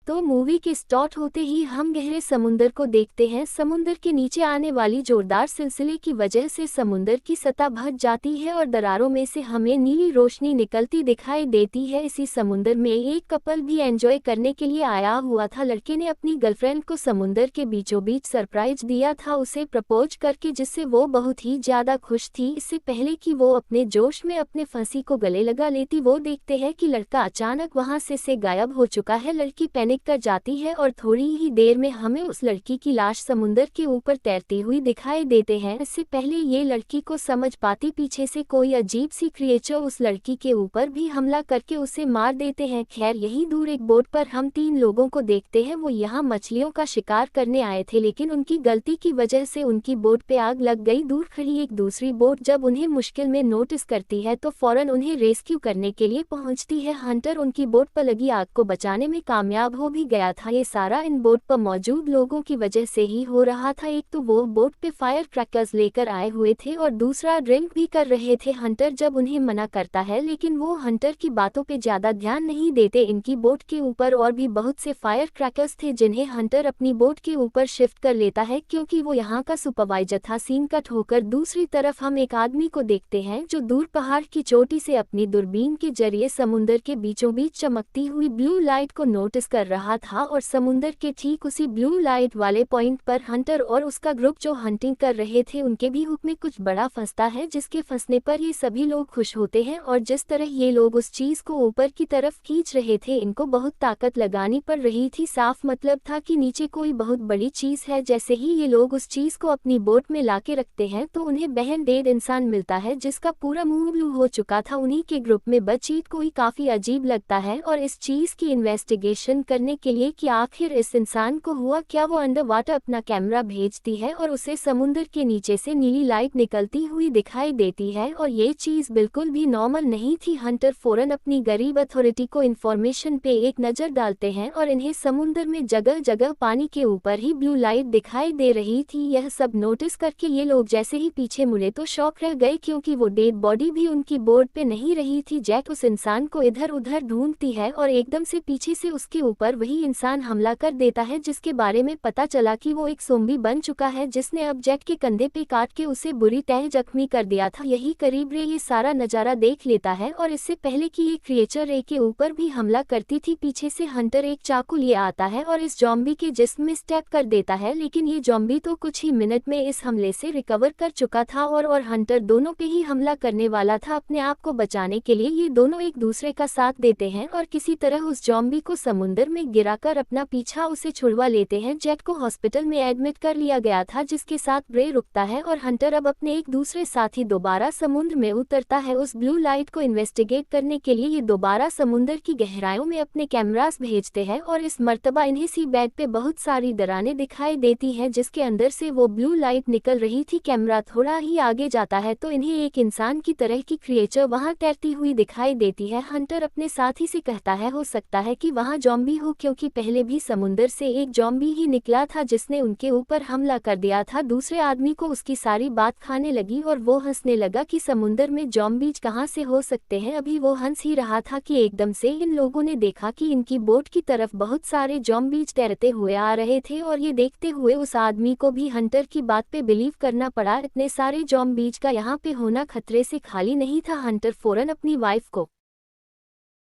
तो मूवी के स्टार्ट होते ही हम गहरे समुंदर को देखते हैं। समुंदर के नीचे आने वाली जोरदार सिलसिले की वजह से समुंदर की सतह भर जाती है और दरारों में से हमें नीली रोशनी निकलती दिखाई देती है। इसी समुंदर में एक कपल भी एंजॉय करने के लिए आया हुआ था। लड़के ने अपनी गर्लफ्रेंड को समुंदर के बीचों बीच सरप्राइज दिया था, उसे प्रपोज करके, जिससे वो बहुत ही ज्यादा खुश थी। इससे पहले कि वो अपने जोश में अपने फांसी को गले लगा लेती, वो देखते हैं कि लड़का अचानक वहां से गायब हो चुका है। लड़की पैनिक कर जाती है और थोड़ी ही देर में हमें उस लड़की की लाश समुंदर के ऊपर तैरती हुई दिखाई देते हैं। इससे पहले ये लड़की को समझ पाती, पीछे से कोई अजीब सी क्रिएचर उस लड़की के ऊपर भी हमला करके उसे मार देते हैं। खैर, यहीं दूर एक बोट पर हम 3 लोगों को देखते हैं। वो यहाँ मछलियों का शिकार करने आए थे, लेकिन उनकी गलती की वजह से उनकी बोट पे आग लग गई। दूर खड़ी एक दूसरी बोट जब उन्हें मुश्किल में नोटिस करती है तो फौरन उन्हें रेस्क्यू करने के लिए पहुंचती है। हंटर उनकी बोट पर लगी आग को बचाने में कामयाब हो भी गया था। ये सारा इन बोट पर मौजूद लोगों की वजह से ही हो रहा था। एक तो वो बोट पे फायर क्रैकर्स लेकर आए हुए थे और दूसरा ड्रिंक भी कर रहे थे। हंटर जब उन्हें मना करता है, लेकिन वो हंटर की बातों पे ज्यादा ध्यान नहीं देते। इनकी बोट के ऊपर और भी बहुत से फायर क्रैकर्स थे जिन्हें हंटर अपनी बोट के ऊपर शिफ्ट कर लेता है, क्योंकि वो यहाँ का सुपरवाइजर था। सीन कट होकर दूसरी तरफ हम एक आदमी को देखते हैं जो दूर पहाड़ की चोटी से अपनी दूरबीन के जरिए समुंदर के बीचों बीच चमकती हुई ब्लू लाइट को नोटिस कर रहा था और समुंदर के ठीक उसी ब्लू लाइट वाले पॉइंट पर हंटर और उसका ग्रुप जो हंटिंग कर रहे थे उनके भी हुक में कुछ बड़ा फंसता है, जिसके फंसने पर ये सभी लोग खुश होते हैं। और जिस तरह ये लोग उस चीज को ऊपर की तरफ खींच रहे थे, इनको बहुत ताकत लगानी पड़ रही थी। साफ मतलब था कि नीचे कोई बहुत बड़ी चीज है। जैसे ही ये लोग उस चीज को अपनी बोट में लाके रखते हैं तो उन्हें बहन डेड इंसान मिलता है जिसका पूरा मुंह ब्लू हो चुका था। उन्हीं के ग्रुप में बचीत कोई काफी अजीब लगता है और इस चीज की इन्वेस्टिगेशन करने के लिए कि आखिर इस इंसान को हुआ क्या, वो अंडर वाटर अपना कैमरा भेजती है और उसे समुद्र के नीचे से नीली लाइट निकलती हुई दिखाई देती है और ये चीज बिल्कुल भी नॉर्मल नहीं थी। हंटर फौरन अपनी गरीब अथॉरिटी को इन्फॉर्मेशन पे एक नजर डालते हैं और इन्हें समुद्र में जगह जगह पानी के ऊपर ही ब्लू लाइट दिखाई दे रही थी। यह सब नोटिस करके ये लोग जैसे ही पीछे मुड़े तो शॉक रह गए, क्योंकि वो डेड बॉडी भी उनकी बोर्ड पे नहीं रही थी। जैक उस इंसान को इधर उधर ढूंढती है और एकदम से पीछे से उसके ऊपर वही इंसान हमला कर देता है, जिसके बारे में पता चला कि वो एक ज़ॉम्बी बन चुका है जिसने अब जैक के कंधे पे काट के उसे बुरी तरह जख्मी कर दिया था। यही करीब रे ये सारा नजारा देख लेता है और इससे पहले कि ये क्रिएचर रे के ऊपर भी हमला करती थी, पीछे से हंटर एक चाकू लिए आता है और इस ज़ॉम्बी के जिस्म में स्टैब कर देता है। लेकिन ये ज़ॉम्बी तो कुछ ही मिनट में इस हमले से रिकवर कर चुका था और हंटर दोनों पे ही हमला करने वाला था। अपने आप को बचाने के लिए ये दोनों एक दूसरे का साथ देते हैं और किसी तरह उस ज़ॉम्बी को समुंदर में गिराकर अपना पीछा उसे छुड़वा लेते हैं। जैक को हॉस्पिटल में एडमिट कर लिया गया था, जिसके साथ ब्रे रुकता है और हंटर अब अपने एक दूसरे साथी दोबारा समुद्र में उतरता है उस ब्लू लाइट को इन्वेस्टिगेट करने के लिए। ये दोबारा समुंदर की गहराइयों में अपने कैमरास भेजते हैं और इस मर्तबा इन्हें सी बेड पे बहुत सारी दरारें दिखाई देती हैं जिसके अंदर से वो ब्लू लाइट निकल रही थी। कैमरा थोड़ा ही आगे जाता है तो इन्हें एक इंसान की तरह की क्रिएचर वहां तैरती हुई दिखाई देती है। हंटर अपने साथी से कहता है हो सकता है कि वहां ज़ॉम्बी हो, क्योंकि पहले भी समुंदर से एक ज़ॉम्बी ही निकला था जिसने उनके ऊपर हमला कर दिया था। दूसरे आदमी को उसकी सारी बात खाने लगी और वो हंसने लगा कि समुंदर में ज़ॉम्बीज कहां से हो सकते हैं। अभी वो हंस ही रहा था कि एकदम से इन लोगों ने देखा कि इनकी बोट की तरफ बहुत सारे ज़ॉम्बीज तैरते हुए आ रहे थे और ये देखते हुए उस आदमी को भी हंटर की बात पे बिलीव करना पड़ा। इतने सारे ज़ॉम्बीज का यहाँ पे होना खतरे से खाली नहीं था। हंटर फौरन अपनी वाइफ को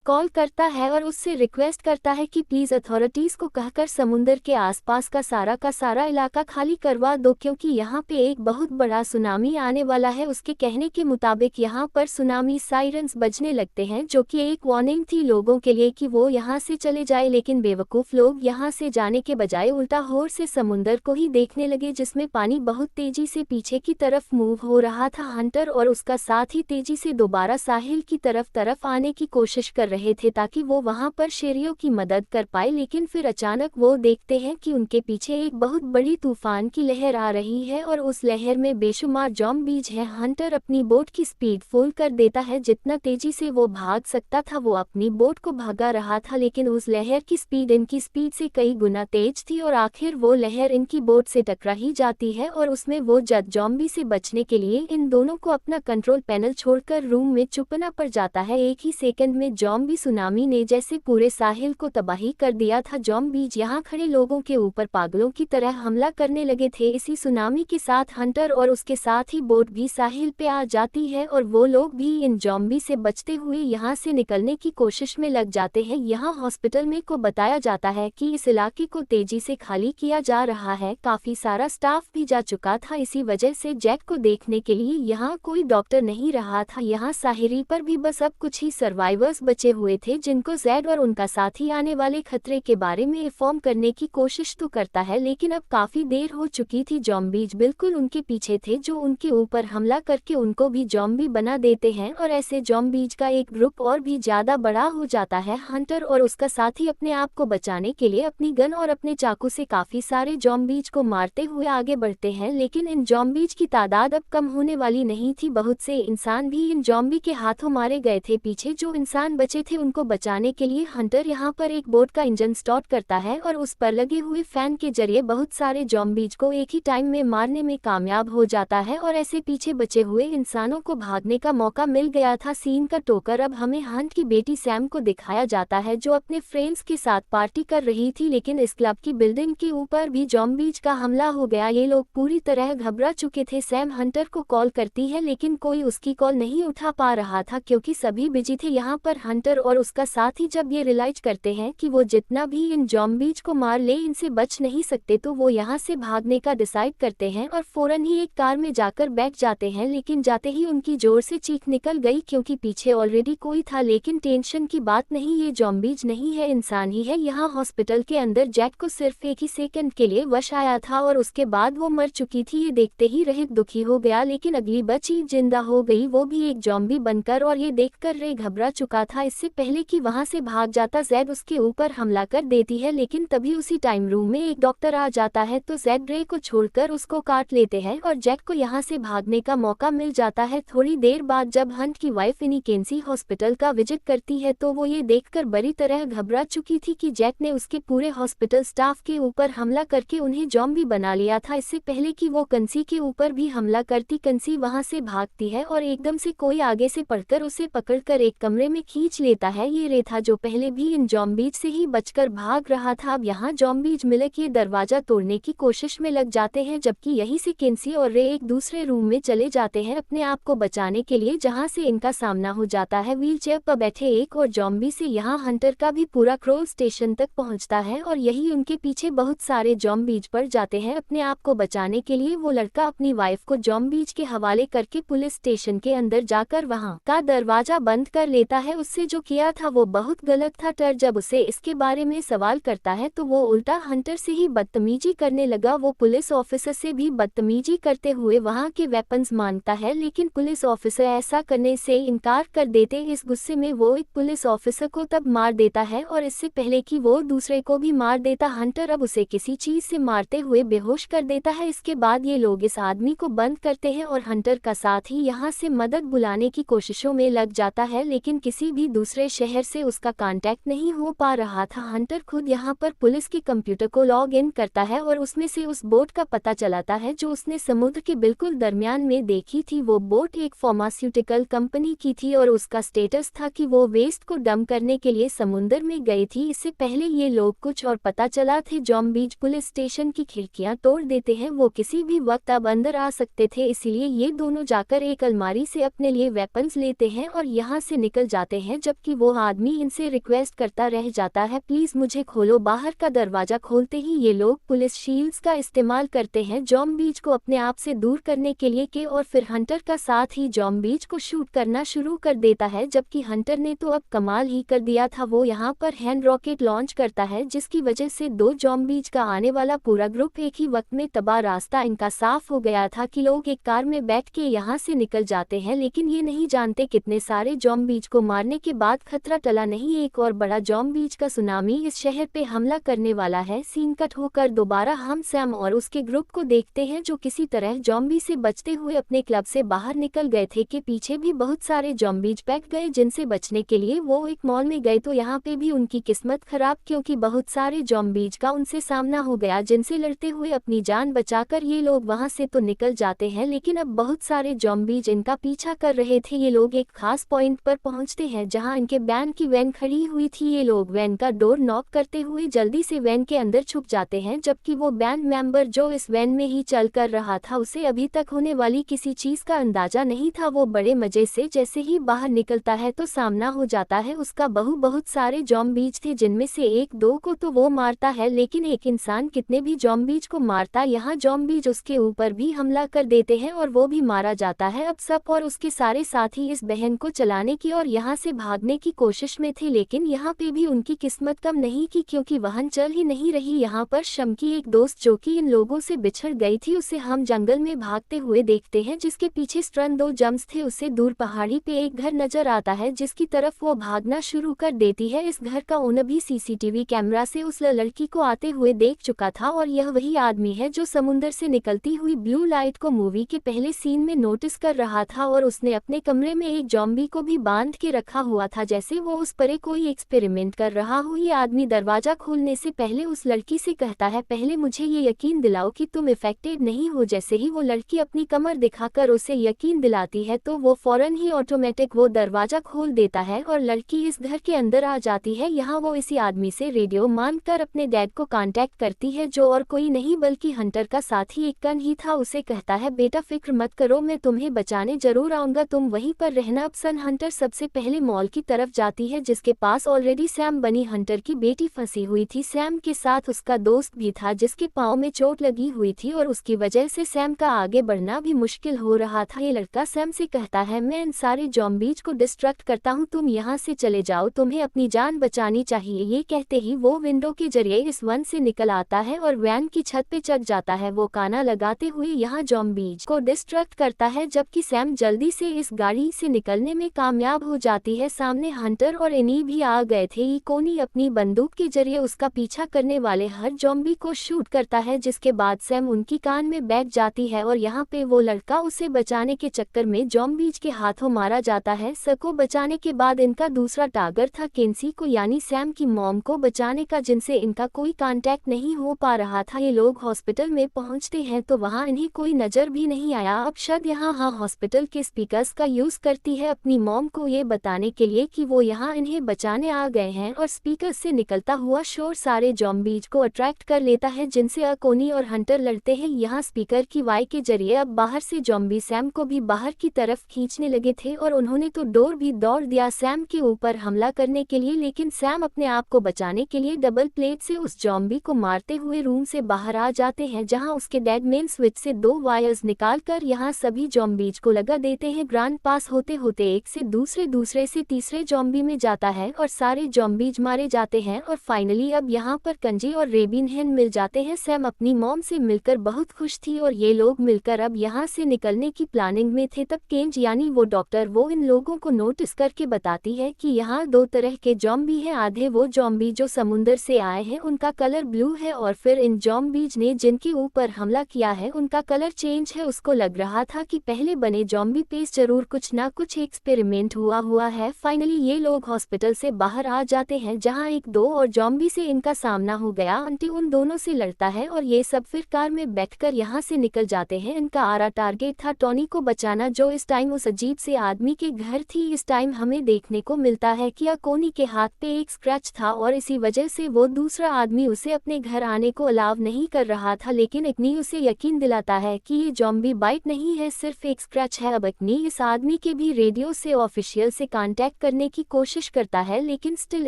कॉल करता है और उससे रिक्वेस्ट करता है कि प्लीज़ अथॉरिटीज़ को कहकर समुंदर के आसपास का सारा इलाका खाली करवा दो, क्योंकि यहाँ पे एक बहुत बड़ा सुनामी आने वाला है। उसके कहने के मुताबिक यहाँ पर सुनामी साइरन्स बजने लगते हैं, जो कि एक वार्निंग थी लोगों के लिए कि वो यहाँ से चले जाए। लेकिन बेवकूफ़ लोग यहाँ से जाने के बजाय उल्टा होर से समुंदर को ही देखने लगे, जिसमें पानी बहुत तेजी से पीछे की तरफ मूव हो रहा था। हंटर और उसका साथ ही तेजी से दोबारा साहिल की तरफ आने की कोशिश कर रहे थे ताकि वो वहां पर शेरियों की मदद कर पाए। लेकिन फिर अचानक वो देखते हैं कि उनके पीछे एक बहुत बड़ी तूफान की लहर आ रही है और उस लहर में बेशुमार ज़ॉम्बीज हैं। हंटर अपनी बोट की स्पीड फुल कर देता है, जितना तेजी से वो भाग सकता था वो अपनी बोट को भगा रहा था, लेकिन उस लहर की स्पीड इनकी स्पीड से कई गुना तेज थी और आखिर वो लहर इनकी बोट से टकरा ही जाती है और उसमें वो जद ज़ॉम्बी से बचने के लिए इन दोनों को अपना कंट्रोल पैनल छोड़कर रूम में छुपना पड़ जाता है। एक ही सेकंड में ज़ॉम्बी ज़ॉम्बी सुनामी ने जैसे पूरे साहिल को तबाही कर दिया था। ज़ॉम्बीज यहाँ खड़े लोगों के ऊपर पागलों की तरह हमला करने लगे थे। इसी सुनामी के साथ हंटर और उसके साथ ही बोट भी साहिल पे आ जाती है और वो लोग भी इन ज़ॉम्बी से बचते हुए यहाँ से निकलने की कोशिश में लग जाते हैं। यहाँ हॉस्पिटल में को बताया जाता है कि इस इलाके को तेजी से खाली किया जा रहा है। काफी सारा स्टाफ भी जा चुका था, इसी वजह से जैक को देखने के लिए यहाँ कोई डॉक्टर नहीं रहा था। यहाँ साहिरी पर भी बस अब कुछ ही सर्वाइवर्स बचे हुए थे जिनको जैड और उनका साथी आने वाले खतरे के बारे में इन्फॉर्म करने की कोशिश तो करता है, लेकिन अब काफी देर हो चुकी थी। ज़ॉम्बीज बिल्कुल उनके पीछे थे जो उनके ऊपर हमला करके उनको भी ज़ॉम्बी बना देते हैं और ऐसे ज़ॉम्बीज का एक ग्रुप और भी ज्यादा बड़ा हो जाता है। हंटर और उसका साथी अपने आप को बचाने के लिए अपनी गन और अपने चाकू से काफी सारे ज़ॉम्बीज को मारते हुए आगे बढ़ते हैं, लेकिन इन ज़ॉम्बीज की तादाद अब कम होने वाली नहीं थी। बहुत से इंसान भी इन ज़ॉम्बी के हाथों मारे गए थे। पीछे जो इंसान बचे थे उनको बचाने के लिए हंटर यहाँ पर एक बोट का इंजन स्टार्ट करता है और उस पर लगे हुए फैन के जरिए बहुत सारे ज़ॉम्बीज को एक ही टाइम में मारने में कामयाब हो जाता है और ऐसे पीछे बचे हुए इंसानों को भागने का मौका मिल गया था। सीन का टोकर अब हमें हंट की बेटी सैम को दिखाया जाता है जो अपने फ्रेंड्स के साथ पार्टी कर रही थी, लेकिन इस क्लब की बिल्डिंग के ऊपर भी ज़ॉम्बीज का हमला हो गया। ये लोग पूरी तरह घबरा चुके थे। सैम हंटर को कॉल करती है लेकिन कोई उसकी कॉल नहीं उठा पा रहा था क्योंकि सभी बिजी थे। यहाँ पर हंटर और उसका साथी जब ये रियलाइज करते हैं कि वो जितना भी इन ज़ॉम्बीज को मार ले इनसे बच नहीं सकते तो वो यहाँ से भागने का डिसाइड करते हैं और फौरन ही एक कार में जाकर बैठ जाते हैं, लेकिन जाते ही उनकी जोर से चीख निकल गई क्योंकि पीछे ऑलरेडी कोई था। लेकिन टेंशन की बात नहीं, ये ज़ॉम्बीज नहीं है, इंसान ही है। यहाँ हॉस्पिटल के अंदर जैक को सिर्फ एक ही सेकंड के लिए वश आया था और उसके बाद वो मर चुकी थी। ये देखते ही रहित दुखी हो गया, लेकिन अगली बची जिंदा हो गई, वो भी एक ज़ॉम्बी बनकर, और ये देखकर रे घबरा चुका था। इससे पहले कि वहां से भाग जाता जैड उसके ऊपर हमला कर देती है, लेकिन तभी उसी टाइम रूम में एक डॉक्टर आ जाता है तो जैड रे को छोड़कर उसको काट लेते हैं और जैक को यहाँ से भागने का मौका मिल जाता है। थोड़ी देर बाद जब हंट की वाइफ इनी केंसी हॉस्पिटल का विजिट करती है तो वो ये देखकर बड़ी तरह घबरा चुकी थी कि जैक ने उसके पूरे हॉस्पिटल स्टाफ के ऊपर हमला करके उन्हें ज़ॉम्बी बना लिया था। इससे पहले कि वो कंसी के ऊपर भी हमला करती, कंसी वहां से भागती है और एकदम से कोई आगे से पड़कर उसे पकड़कर एक कमरे में खींच लेता है। ये रे था जो पहले भी इन ज़ॉम्बीज से ही बचकर भाग रहा था। अब यहाँ ज़ॉम्बीज मिलकर ये दरवाजा तोड़ने की कोशिश में लग जाते हैं, जबकि यहीं से केंसी और रे एक दूसरे रूम में चले जाते हैं अपने आप को बचाने के लिए, जहाँ से इनका सामना हो जाता है व्हीलचेयर पर बैठे एक और ज़ॉम्बी से। यहाँ हंटर का भी पूरा क्रो स्टेशन तक पहुँचता है और यही उनके पीछे बहुत सारे ज़ॉम्बीज पड़ जाते हैं। अपने आप को बचाने के लिए वो लड़का अपनी वाइफ को ज़ॉम्बीज के हवाले करके पुलिस स्टेशन के अंदर जाकर वहां का दरवाजा बंद कर लेता है। उससे जो किया था वो बहुत गलत था। टर जब उसे इसके बारे में सवाल करता है तो वो उल्टा हंटर से ही बदतमीजी करने लगा। वो पुलिस ऑफिसर से भी बदतमीजी करते हुए वहां के वेपन्स मांगता है, लेकिन पुलिस ऑफिसर ऐसा करने से इनकार कर देते। इस गुस्से में वो एक पुलिस ऑफिसर को तब मार देता है और इससे पहले कि वो दूसरे को भी मार देता, हंटर अब उसे किसी चीज से मारते हुए बेहोश कर देता है। इसके बाद ये लोग इस आदमी को बंद करते हैं और हंटर का साथ ही यहाँ से मदद बुलाने की कोशिशों में लग जाता है, लेकिन किसी भी दूसरे शहर से उसका कांटेक्ट नहीं हो पा रहा था। हंटर खुद यहाँ पर पुलिस के कंप्यूटर को लॉग इन करता है और उसमें से उस बोट का पता चलाता है जो उसने समुद्र के बिल्कुल दरमियान में देखी थी। वो बोट एक फार्मास्यूटिकल कंपनी की थी और उसका स्टेटस था कि वो वेस्ट को डंप करने के लिए समुद्र में गई थी। इससे पहले ये लोग कुछ और पता चला थे। ज़ॉम्बीज पुलिस स्टेशन की खिड़कियां तोड़ देते हैं, वो किसी भी वक्त अब अंदर आ सकते थे, इसलिए ये दोनों जाकर एक अलमारी से अपने लिए वेपन्स लेते हैं और यहाँ से निकल जाते हैं, जबकि वो आदमी इनसे रिक्वेस्ट करता रह जाता है, प्लीज मुझे खोलो। बाहर का दरवाजा खोलते ही ये लोग पुलिस शील्ड्स का इस्तेमाल करते हैं ज़ॉम्बीज को अपने आप से दूर करने के लिए और फिर हंटर का साथ ही ज़ॉम्बीज को शूट करना शुरू कर देता है, जबकि हंटर ने तो अब कमाल ही कर दिया था। वो यहाँ पर हैंड रॉकेट लॉन्च करता है जिसकी वजह से दो ज़ॉम्बीज का आने वाला पूरा ग्रुप एक ही वक्त में तबाह। रास्ता इनका साफ हो गया था कि लोग एक कार में बैठ के यहाँ से निकल जाते हैं, लेकिन ये नहीं जानते कितने सारे ज़ॉम्बीज को मारने के बाद खतरा टला नहीं। एक और बड़ा ज़ॉम्बीज का सुनामी इस शहर पे हमला करने वाला है। सीन कट होकर दोबारा हम सैम और उसके ग्रुप को देखते हैं जो किसी तरह ज़ॉम्बी से बचते हुए अपने क्लब से बाहर निकल गए थे। के पीछे भी बहुत सारे ज़ॉम्बीज पैक गए जिनसे बचने के लिए वो एक मॉल में गए, तो यहाँ पे भी उनकी किस्मत खराब क्योंकि बहुत सारे ज़ॉम्बीज का उनसे सामना हो गया, जिनसे लड़ते हुए अपनी जान बचाकर ये लोग वहां से तो निकल जाते हैं, लेकिन अब बहुत सारे ज़ॉम्बीज इनका पीछा कर रहे थे। ये लोग एक खास पॉइंट पर पहुंचते हैं जहां जहां इनके वैन की वैन खड़ी हुई थी। ये लोग वैन का डोर नॉक करते हुए जल्दी से वैन के अंदर छुप जाते हैं, जबकि वो बैंड मेंबर जो इस वैन में ही चल कर रहा था उसे अभी तक होने वाली किसी चीज का अंदाजा नहीं था। वो बड़े मजे से जैसे ही बाहर निकलता है तो सामना हो जाता है उसका बहुत सारे ज़ॉम्बीज थे, जिनमें से एक दो को तो वो मारता है, लेकिन एक इंसान कितने भी ज़ॉम्बीज को मारता, यहाँ ज़ॉम्बीज उसके ऊपर भी हमला कर देते हैं और वो भी मारा जाता है। अब सब और उसके सारे साथी इस बहन को चलाने की और यहाँ से भागने की कोशिश में थे, लेकिन यहाँ पे भी उनकी किस्मत कम नहीं की, क्योंकि वाहन चल ही नहीं रही। यहाँ पर शम की एक दोस्त जो कि इन लोगों से बिछड़ गई थी उसे हम जंगल में भागते हुए देखते हैं, जिसके पीछे स्टर्न दो जम्स थे। उससे दूर पहाड़ी पे एक घर नजर आता है जिसकी तरफ वो भागना शुरू कर देती है। इस घर का ओनर भी सीसीटीवी कैमरा से उस लड़की को आते हुए देख चुका था और यह वही आदमी है जो समुद्र से निकलती हुई ब्लू लाइट को मूवी के पहले सीन में नोटिस कर रहा था, और उसने अपने कमरे में एक ज़ॉम्बी को भी बांध के रखा हुआ था जैसे वो उस पर कोई एक्सपेरिमेंट कर रहा हो। ये आदमी दरवाजा खोलने से पहले उस लड़की से कहता है, पहले मुझे ये यकीन दिलाओ कि तुम इफेक्टेड नहीं हो। जैसे ही वो लड़की अपनी कमर दिखाकर उसे यकीन दिलाती है तो वो फौरन ही ऑटोमेटिक वो दरवाजा खोल देता है और लड़की इस घर के अंदर आ जाती है। यहाँ वो इसी आदमी से रेडियो मांगकर अपने डैड को कांटेक्ट करती है, जो और कोई नहीं बल्कि हंटर का साथी एक कन ही था। उसे कहता है, बेटा फिक्र मत करो, मैं तुम्हें बचाने जरूर आऊंगा, तुम वहीं पर रहना। अब सन हंटर सबसे पहले मॉल की तरफ जाती है जिसके पास ऑलरेडी सैम बनी हंटर की बेटी फंसी हुई थी। सैम के साथ उसका दोस्त भी था जिसके पाँव में चोट लगी हुई थी और उसकी वजह से सैम का आगे बढ़ना भी मुश्किल हो रहा था। ये लड़का सैम से कहता है, मैं इन सारे ज़ॉम्बीज को डिस्ट्रैक्ट करता हूँ, तुम यहाँ से चले जाओ, तुम्हें अपनी जान बचानी चाहिए। ये कहते ही वो विंडो के जरिए इस वन से निकल आता है और वैन की छत पे चढ़ जाता है। वो काना लगाते हुए यहाँ ज़ॉम्बीज को डिस्ट्रैक्ट करता है, जबकि सैम जल्दी से इस गाड़ी से निकलने में कामयाब हो जाती है। सामने हंटर और एनी भी आ गए थे। इकोनी अपनी बंदूक के जरिए उसका पीछा करने वाले हर ज़ॉम्बी को शूट करता है, जिसके बाद सैम उनकी कान में बैठ जाती है और यहाँ पे वो लड़का उसे बचाने के चक्कर में ज़ॉम्बीज के हाथों मारा जाता है। सबको बचाने के बाद इनका दूसरा टारगेट था केंसी को, यानी सैम की मॉम को बचाने का, जिनसे इनका कोई कांटेक्ट नहीं हो पा रहा था। ये लोग हॉस्पिटल में पहुंचते हैं तो वहां इन्हें कोई नजर भी नहीं आया। अब शद यहाँ हॉस्पिटल के स्पीकर्स का यूज करती है अपनी मॉम को ये बताने के लिए कि वो यहाँ इन्हें बचाने आ गए हैं, और स्पीकर से निकलता हुआ शोर सारे ज़ॉम्बीज को अट्रैक्ट कर लेता है जिनसे अकोनी और हंटर लड़ते हैं। यहाँ स्पीकर की वाई के जरिए अब बाहर से ज़ॉम्बी सैम को भी बाहर की तरफ खींचने लगे थे और उन्होंने तो डोर भी दौड़ दिया सैम के ऊपर हमला करने के लिए, लेकिन सैम अपने आप को बचाने के लिए डबल प्लेट से उस ज़ॉम्बी को मारते हुए रूम से बाहर आ जाते हैं, जहां उसके डैड मेन स्विच से 2 वायर्स निकालकर यहां सभी ज़ॉम्बीज को लगा देते हैं। ग्रांड पास होते होते एक से दूसरे से तीसरे ज़ॉम्बी में जाता है और सारे ज़ॉम्बीज मारे जाते हैं और फाइनली अब यहाँ पर कंजी और रेबिनहेन मिल जाते हैं। सैम अपनी मॉम से मिलकर बहुत खुश थी और ये लोग मिलकर अब यहाँ से निकलने की प्लानिंग में थे। तब केंज यानी वो डॉक्टर वो इन लोगों को नोटिस करके बताती है कि यहाँ 2 तरह के ज़ॉम्बी हैं। आधे वो ज़ॉम्बी जो समुंदर से आए हैं उनका कलर ब्लू है, और फिर इन ज़ॉम्बीज ने जिनके ऊपर हमला किया है उनका कलर चेंज है। उसको लग रहा था कि पहले बने ज़ॉम्बी पे जरूर कुछ ना कुछ एक्सपेरिमेंट हुआ है। फाइनली ये लोग हॉस्पिटल से बाहर आ जाते हैं जहाँ 1-2 और ज़ॉम्बी से इनका सामना हो गया। आंटी उन दोनों से लड़ता है और ये सब फिर कार में बैठकर यहाँ से निकल जाते हैं। इनका आरा टारगेट था टॉनी को बचाना, जो इस टाइम उस अजीब से आदमी के घर थी। इस टाइम हमें देखने को मिलता है कि अकोनी के हाथ पे एक स्क्रैच था और इसी वजह से वो दूसरा आदमी उसे अपने घर आने को अलाव नहीं कर रहा था, लेकिन अकनी उसे यकीन दिलाता है कि ये ज़ॉम्बी बाइट नहीं है, सिर्फ एक स्क्रैच है। अब अकनी इस आदमी के भी रेडियो से ऑफिशियल से कांटेक्ट करने की कोशिश करता है, लेकिन स्टिल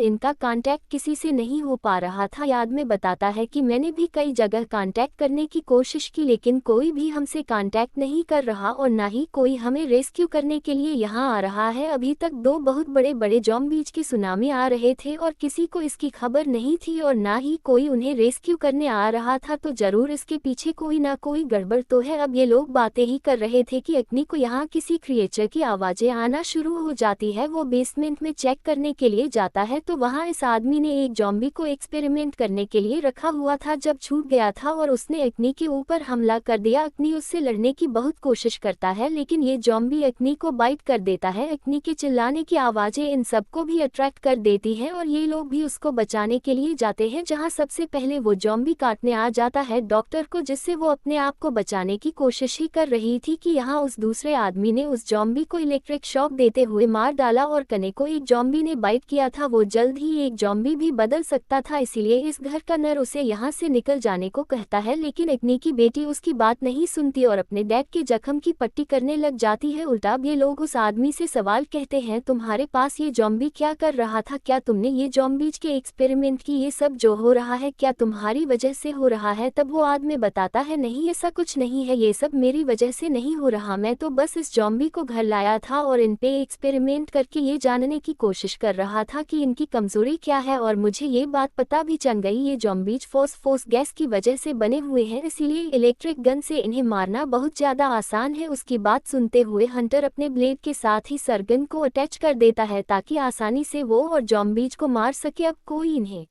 इनका कांटेक्ट किसी से नहीं हो पा रहा था। याद में बताता है कि मैंने भी कई जगह कांटेक्ट करने की कोशिश की, लेकिन कोई भी हमसे कांटेक्ट नहीं कर रहा और ना ही कोई हमें रेस्क्यू करने के लिए यहाँ आ रहा है। अभी तक 2 बहुत बड़े ज़ॉम्बीज के सुनामी आ रहे थे और किसी को इसकी खबर नहीं थी और ना ही कोई उन्हें रेस्क्यू करने आ रहा था, तो जरूर इसके पीछे कोई ना कोई गड़बड़ तो है। अब ये लोग बातें ही कर रहे थे कि अग्नि को यहाँ किसी क्रिएचर की आवाजें आना शुरू हो जाती है। वो बेसमेंट में चेक करने के लिए जाता है तो वहाँ इस आदमी ने एक ज़ॉम्बी को एक्सपेरिमेंट करने के लिए रखा हुआ था, जब छूट गया था और उसने अग्नि के ऊपर हमला कर दिया। अग्नि उससे लड़ने की बहुत कोशिश करता है, लेकिन ये ज़ॉम्बी अग्नि को बाइट कर देता है। अग्नि के चिल्लाने की आवाजें इन सबको भी अट्रैक्ट कर देती है और ये लोग भी उसको बचाने के लिए जाते हैं, जहाँ सबसे पहले वो ज़ॉम्बी काटने आ जाता है डॉक्टर को, जिससे वो अपने आप को बचाने की कोशिश ही कर रही थी कि यहाँ उस दूसरे आदमी ने उस ज़ॉम्बी को इलेक्ट्रिक शॉक देते हुए मार डाला और कने को एक जॉम्बी ने बाइट किया था, वो जल्द ही एक जॉम्बी भी बदल सकता था, इसलिए इस घर का नर उसे यहाँ से निकल जाने को कहता है। लेकिन एकनी की बेटी उसकी बात नहीं सुनती और अपने डैड के जख्म की पट्टी करने लग जाती है। उल्टा अब ये लोग उस आदमी से सवाल कहते हैं, तुम्हारे पास ये जॉम्बी क्या कर रहा था? क्या तुमने ये जॉम्बीज के एक्सपेरिमेंट की? ये सब जो हो रहा है क्या तुम्हारी वजह से हो रहा है? तब वो आदमी बताता है, नहीं ऐसा कुछ नहीं है, ये सब मेरी वजह से नहीं हो रहा, मैं तो बस इस जॉम्बी को घर लाया था और इन पे एक्सपेरिमेंट करके ये जानने की कोशिश कर रहा था कि इनकी कमजोरी क्या है। और मुझे ये बात पता भी चल गई, ये जॉम्बीज फॉस्फोरस गैस की वजह से बने हुए हैं, इसीलिए इलेक्ट्रिक गन से इन्हें मारना बहुत ज्यादा आसान है। उसकी बात सुनते हुए हंटर अपने ब्लेड के साथ ही सरगन को अटैच कर देता है ताकि आसानी से वो और जॉम्बीज को मार सके। अब कोई इन्हें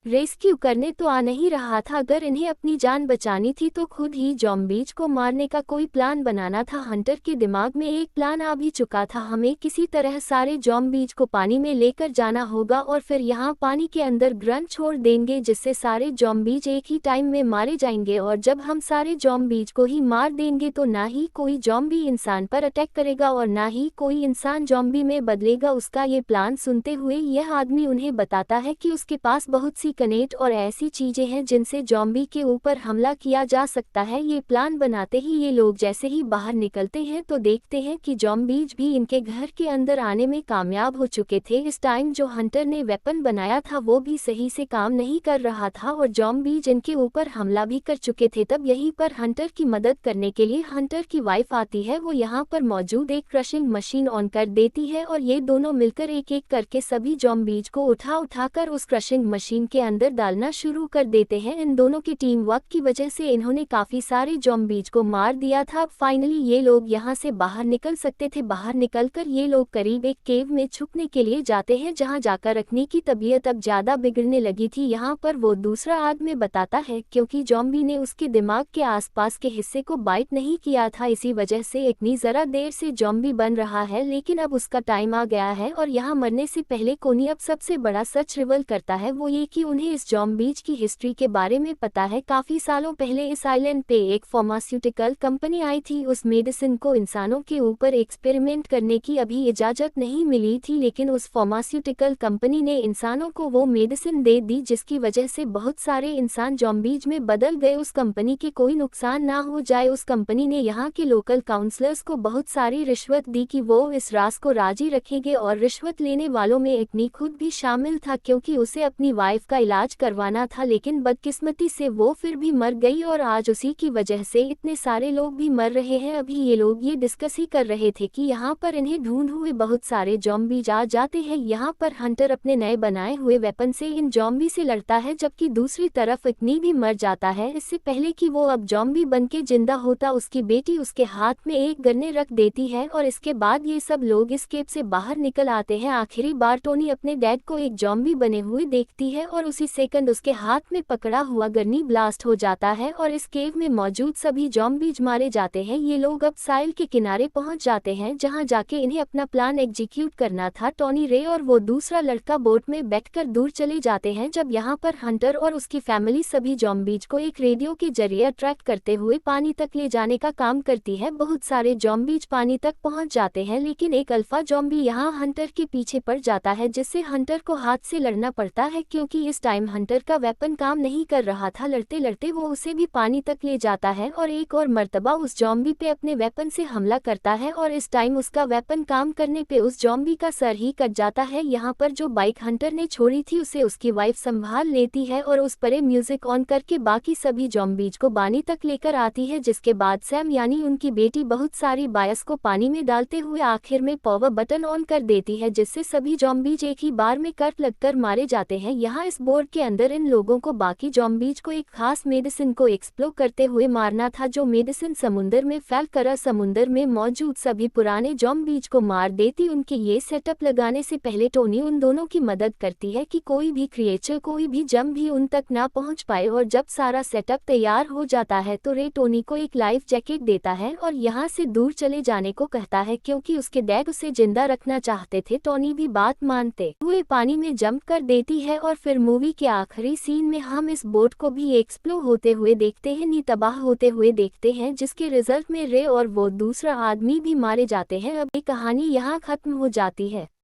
रेस्क्यू करने तो आ नहीं रहा था, अगर इन्हें अपनी जान बचानी थी तो खुद ही जॉम्बीज को मारने का कोई प्लान बनाना था। हंटर के दिमाग में एक प्लान आ भी चुका था, हमें किसी तरह सारे जॉम्बीज को पानी में लेकर जाना होगा और फिर यहाँ पानी के अंदर ग्रंथ छोड़ देंगे जिससे सारे जॉम्बीज एक ही टाइम में मारे जाएंगे। और जब हम सारे जॉम्बीज को ही मार देंगे तो ना ही कोई जॉम्बी इंसान पर अटैक करेगा और ना ही कोई इंसान जॉम्बी में बदलेगा। उसका ये प्लान सुनते हुए यह आदमी उन्हें बताता है कि उसके पास बहुत सी कनेक्ट और ऐसी चीजें हैं जिनसे जॉम्बी के ऊपर हमला किया जा सकता है। ये प्लान बनाते ही ये लोग जैसे ही बाहर निकलते हैं तो देखते हैं कि जॉम्बीज भी इनके घर के अंदर आने में कामयाब हो चुके थे। इस टाइम जो हंटर ने वेपन बनाया था वो भी सही से काम नहीं कर रहा था और जॉम्बीज इनके ऊपर हमला भी कर चुके थे। तब यहीं पर हंटर की मदद करने के लिए हंटर की वाइफ आती है, वो यहाँ पर मौजूद एक क्रशिंग मशीन ऑन कर देती है और ये दोनों मिलकर एक एक करके सभी जॉम्बीज को उठाकर उस क्रशिंग मशीन के अंदर डालना शुरू कर देते हैं। इन दोनों की टीम वर्क की वजह से इन्होंने काफी सारे जॉम्बीज को मार दिया था। फाइनली ये लोग यहाँ से बाहर निकल सकते थे। बाहर निकलकर ये लोग करीब एक केव में छुपने के लिए जाते हैं, जहाँ जाकर रखने की तबीयत अब ज्यादा बिगड़ने लगी थी। यहाँ पर वो दूसरा आदमी बताता है क्योंकि जॉम्बी ने उसके दिमाग के आसपास के हिस्से को बाइट नहीं किया था, इसी वजह से इतनी जरा देर से जॉम्बी बन रहा है। लेकिन अब उसका टाइम आ गया है और यहाँ मरने से पहले कोनी अब सबसे बड़ा सच रिवील करता है, वो ये कि उन्हें इस जॉम्बीज की हिस्ट्री के बारे में पता है। काफी सालों पहले इस आइलैंड पे एक फार्मास्यूटिकल कंपनी आई थी, उस मेडिसिन को इंसानों के ऊपर एक्सपेरिमेंट करने की अभी इजाजत नहीं मिली थी, लेकिन उस फार्मास्यूटिकल कंपनी ने इंसानों को वो मेडिसिन दे दी जिसकी वजह से बहुत सारे इंसान जॉम्बीज में बदल गए। उस कंपनी के कोई नुकसान ना हो जाए, उस कंपनी ने यहाँ के लोकल काउंसलर्स को बहुत सारी रिश्वत दी कि वो इस राज को राजी रखेंगे और रिश्वत लेने वालों में एकनी खुद भी शामिल था क्योंकि उसे अपनी वाइफ का इलाज करवाना था। लेकिन बदकिस्मती से वो फिर भी मर गई और आज उसी की वजह से इतने सारे लोग भी मर रहे हैं। अभी ये लोग ये डिस्कस ही कर रहे थे कि यहाँ पर इन्हें ढूंढ हुए बहुत सारे जॉम्बीज आ जाते हैं। यहाँ पर हंटर अपने नए बनाए हुए वेपन से इन जॉम्बी से लड़ता है, जबकि दूसरी तरफ इतनी भी मर जाता है। इससे पहले कि वो अब जॉम्बी बनके जिंदा होता, उसकी बेटी उसके हाथ में एक गन्ने रख देती है और इसके बाद ये सब लोग इस केव से बाहर निकल आते हैं। आखिरी बार टोनी अपने डैड को एक जॉम्बी बने हुए देखती है और उसी सेकंड उसके हाथ में पकड़ा हुआ गन्नी ब्लास्ट हो जाता है और इस केव में मौजूद सभी जॉम्बीज मारे जाते हैं। ये लोग अब साइल के किनारे पहुंच जाते हैं जहां जाके इन्हें अपना प्लान एग्जीक्यूट करना था। टोनी, रे और वो दूसरा लड़का बोट में बैठकर दूर चले जाते हैं। जब यहाँ पर हंटर और उसकी फैमिली सभी जॉम्बीज को एक रेडियो के जरिए अट्रैक्ट करते हुए पानी तक ले जाने का काम करती है। बहुत सारे जॉम्बीज पानी तक पहुंच जाते हैं, लेकिन एक अल्फा जॉम्बी यहाँ हंटर के पीछे पड़ जाता है जिससे हंटर को हाथ से लड़ना पड़ता है क्योंकि इस टाइम हंटर का वेपन काम नहीं कर रहा था। लड़ते लड़ते वो उसे भी पानी तक ले जाता है और एक और मर्तबा उस जॉम्बी पे अपने वेपन से हमला करता है और इस टाइम उसका वेपन काम करने पे उस जॉम्बी का सर ही कट जाता है। यहाँ पर जो बाइक हंटर ने छोड़ी थी उसे उसकी वाइफ संभाल लेती है और उस पर म्यूजिक ऑन करके बाकी सभी जॉम्बीज को पानी तक लेकर आती है, जिसके बाद सैम यानी उनकी बेटी बहुत सारी बायस को पानी में डालते हुए आखिर में पावर बटन ऑन कर देती है जिससे सभी जॉम्बीज एक ही बार में कट लगकर मारे जाते हैं। यहाँ इस बोर्ड के अंदर इन लोगों को बाकी जॉम्बीज को एक खास मेडिसिन को एक्सप्लोर करते हुए मारना था, जो मेडिसिन समुंदर में फैलकर समुंदर में मौजूद सभी पुराने जॉम्बीज को मार देती। उनके ये सेटअप लगाने से पहले टोनी उन दोनों की मदद करती है कि कोई भी क्रिएचर, कोई भी जम भी उन तक ना पहुंच पाए और जब सारा सेटअप तैयार हो जाता है तो रे टोनी को एक लाइफ जैकेट देता है और यहाँ से दूर चले जाने को कहता है क्योंकि उसके डैड उसे जिंदा रखना चाहते थे। टोनी भी बात मानते हुए पानी में जंप कर देती है और फिर मूवी के आखिरी सीन में हम इस बोट को भी एक्सप्लोर होते हुए देखते हैं, नी तबाह होते हुए देखते हैं, जिसके रिजल्ट में रे और वो दूसरा आदमी भी मारे जाते हैं। अब ये कहानी यहाँ खत्म हो जाती है।